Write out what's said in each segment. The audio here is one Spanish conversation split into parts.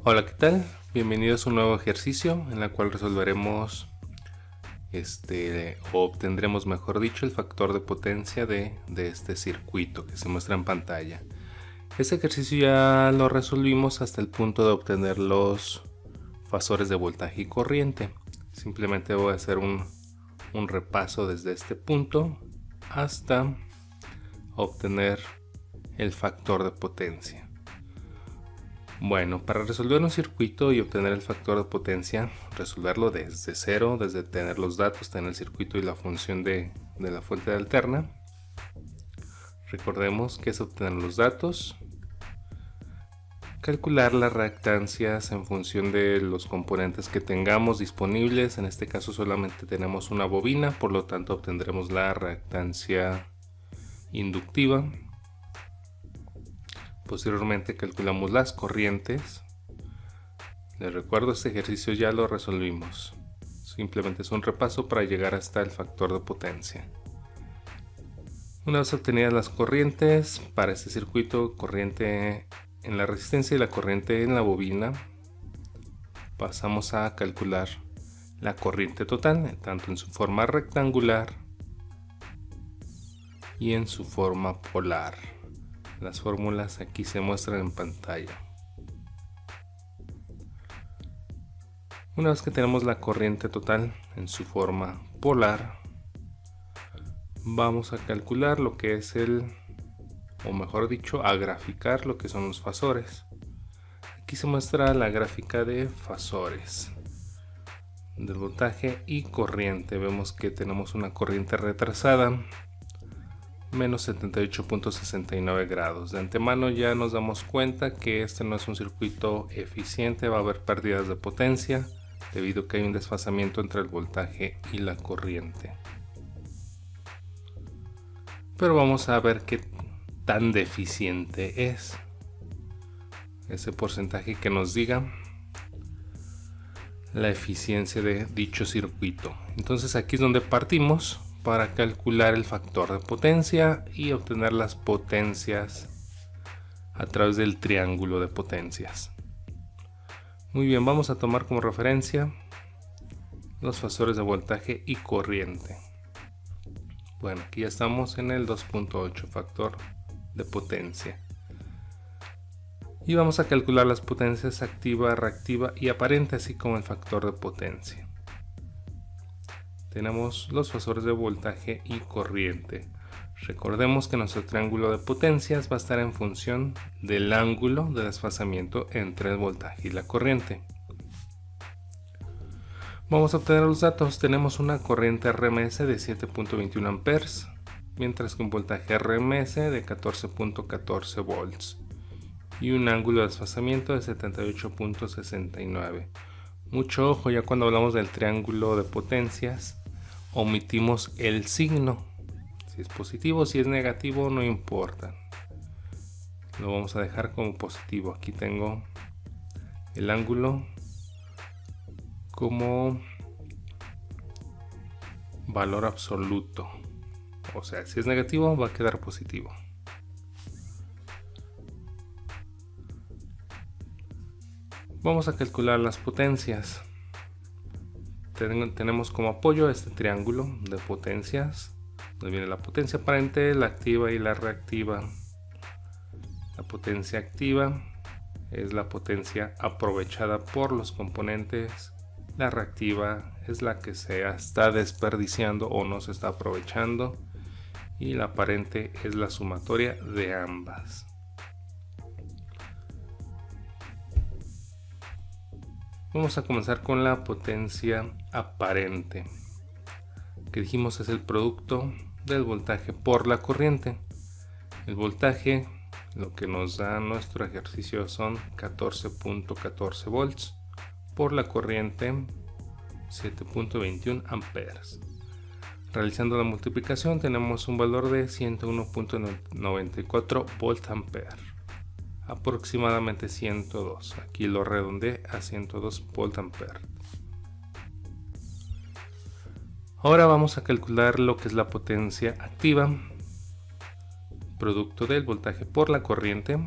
Hola, ¿qué tal? Bienvenidos a un nuevo ejercicio en el cual resolveremos o obtendremos, mejor dicho, el factor de potencia de este circuito que se muestra en pantalla. Este ejercicio ya lo resolvimos hasta el punto de obtener los fasores de voltaje y corriente. Simplemente voy a hacer un repaso desde este punto hasta obtener el factor de potencia. Bueno, para resolver un circuito y obtener el factor de potencia, resolverlo desde cero, desde tener los datos, tener el circuito y la función de la fuente alterna. Recordemos que es obtener los datos, calcular las reactancias en función de los componentes que tengamos disponibles. En este caso solamente tenemos una bobina, por lo tanto obtendremos la reactancia inductiva. Posteriormente calculamos las corrientes. Les recuerdo, este ejercicio ya lo resolvimos. Simplemente es un repaso para llegar hasta el factor de potencia. Una vez obtenidas las corrientes, para este circuito, corriente en la resistencia y la corriente en la bobina, pasamos a calcular la corriente total, tanto en su forma rectangular y en su forma polar. Las fórmulas aquí se muestran en pantalla. Una vez que tenemos la corriente total en su forma polar, vamos a calcular lo que es o mejor dicho, a graficar lo que son los fasores. Aquí se muestra la gráfica de fasores del voltaje y corriente. Vemos que tenemos una corriente retrasada, menos 78.69 grados. De antemano ya nos damos cuenta que este no es un circuito eficiente, va a haber pérdidas de potencia debido a que hay un desfasamiento entre el voltaje y la corriente. Pero vamos a ver qué tan deficiente es ese porcentaje que nos diga la eficiencia de dicho circuito. Entonces aquí es donde partimos para calcular el factor de potencia y obtener las potencias a través del triángulo de potencias. Muy bien, vamos a tomar como referencia los fasores de voltaje y corriente. Bueno, aquí ya estamos en el 2.8 factor de potencia. Y vamos a calcular las potencias activa, reactiva y aparente, así como el factor de potencia. Tenemos los fasores de voltaje y corriente. Recordemos que nuestro triángulo de potencias va a estar en función del ángulo de desfasamiento entre el voltaje y la corriente. Vamos a obtener los datos. Tenemos una corriente RMS de 7.21 amperes, mientras que un voltaje RMS de 14.14 volts y un ángulo de desfasamiento de 78.69. Mucho ojo, ya cuando hablamos del triángulo de potencias omitimos el signo. Si es positivo, si es negativo, no importa. Lo vamos a dejar como positivo. Aquí tengo el ángulo como valor absoluto. O sea, si es negativo, va a quedar positivo. Vamos a calcular las potencias. Tenemos como apoyo este triángulo de potencias, donde viene la potencia aparente, la activa y la reactiva. La potencia activa es la potencia aprovechada por los componentes. La reactiva es la que se está desperdiciando o no se está aprovechando. Y la aparente es la sumatoria de ambas. Vamos a comenzar con la potencia aparente, que dijimos es el producto del voltaje por la corriente. El voltaje, lo que nos da nuestro ejercicio, son 14.14 volts por la corriente 7.21 amperes. Realizando la multiplicación tenemos un valor de 101.94 volt ampere, aproximadamente 102. Aquí lo redondeé a 102 volt ampere. Ahora vamos a calcular lo que es la potencia activa, producto del voltaje por la corriente,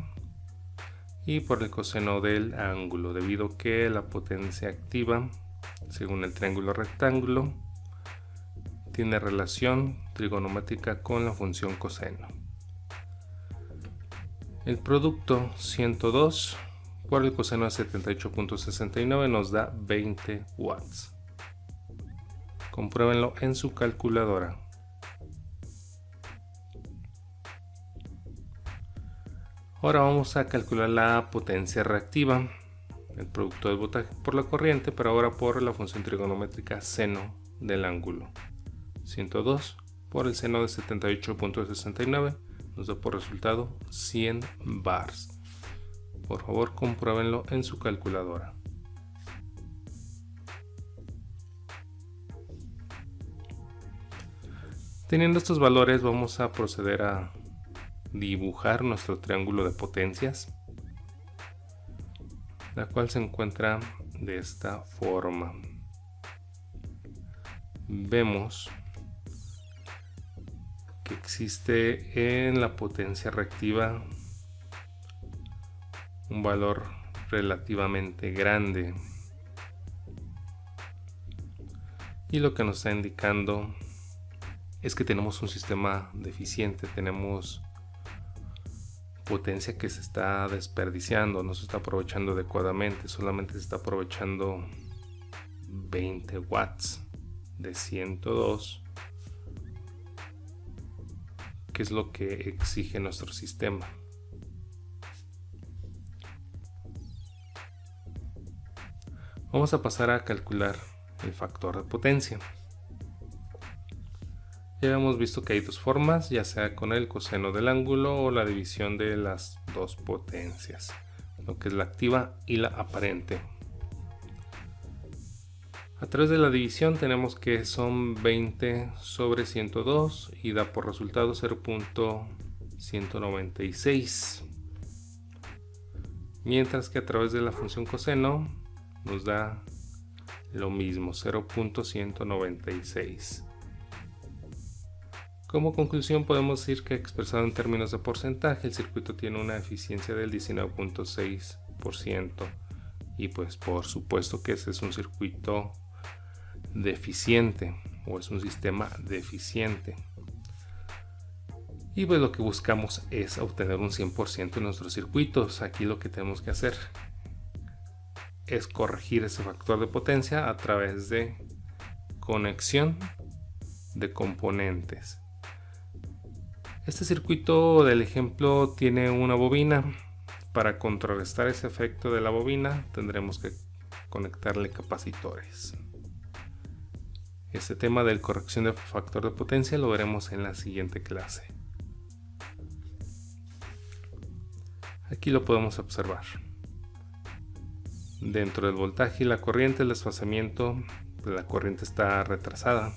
y por el coseno del ángulo, debido a que la potencia activa, según el triángulo rectángulo, tiene relación trigonométrica con la función coseno. El producto 102 por el coseno de 78.69 nos da 20 watts. Compruébenlo en su calculadora. Ahora vamos a calcular la potencia reactiva, el producto del voltaje por la corriente, pero ahora por la función trigonométrica seno del ángulo. 102 por el seno de 78.69 nos da por resultado 100 bars. Por favor, compruébenlo en su calculadora. Teniendo estos valores, vamos a proceder a dibujar nuestro triángulo de potencias, la cual se encuentra de esta forma. Vemos que existe en la potencia reactiva un valor relativamente grande, y lo que nos está indicando es que tenemos un sistema deficiente, tenemos potencia que se está desperdiciando, no se está aprovechando adecuadamente, solamente se está aprovechando 20 watts de 102, que es lo que exige nuestro sistema. Vamos a pasar a calcular el factor de potencia. Ya hemos visto que hay dos formas, ya sea con el coseno del ángulo o la división de las dos potencias, lo que es la activa y la aparente. A través de la división tenemos que son 20 sobre 102 y da por resultado 0.196, mientras que a través de la función coseno nos da lo mismo, 0.196. Como conclusión podemos decir que, expresado en términos de porcentaje, el circuito tiene una eficiencia del 19.6%, y pues por supuesto que ese es un circuito deficiente, o es un sistema deficiente, y pues lo que buscamos es obtener un 100% en nuestros circuitos. Aquí lo que tenemos que hacer es corregir ese factor de potencia a través de conexión de componentes. Este circuito del ejemplo tiene una bobina. Para contrarrestar ese efecto de la bobina tendremos que conectarle capacitores. Este tema de corrección de factor de potencia lo veremos en la siguiente clase. Aquí lo podemos observar. Dentro del voltaje y la corriente, el desfasamiento de la corriente está retrasada,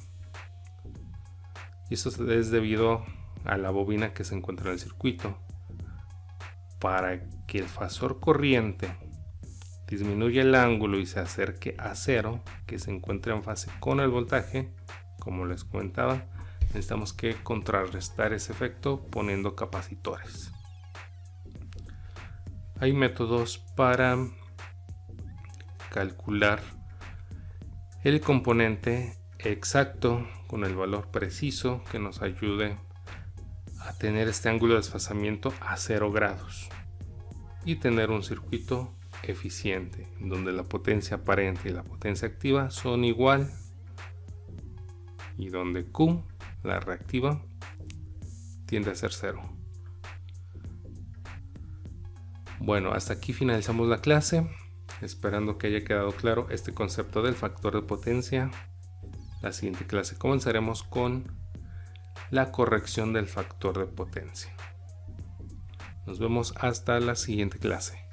y esto es debido a la bobina que se encuentra en el circuito. Para que el fasor corriente disminuya el ángulo y se acerque a cero, que se encuentre en fase con el voltaje, como les comentaba, necesitamos que contrarrestar ese efecto poniendo capacitores. Hay métodos para calcular el componente exacto con el valor preciso que nos ayude a tener este ángulo de desfasamiento a 0 grados y tener un circuito eficiente donde la potencia aparente y la potencia activa son igual, y donde Q, la reactiva, tiende a ser 0. Bueno, hasta aquí finalizamos la clase, esperando que haya quedado claro este concepto del factor de potencia. La siguiente clase comenzaremos con la corrección del factor de potencia. Nos vemos hasta la siguiente clase.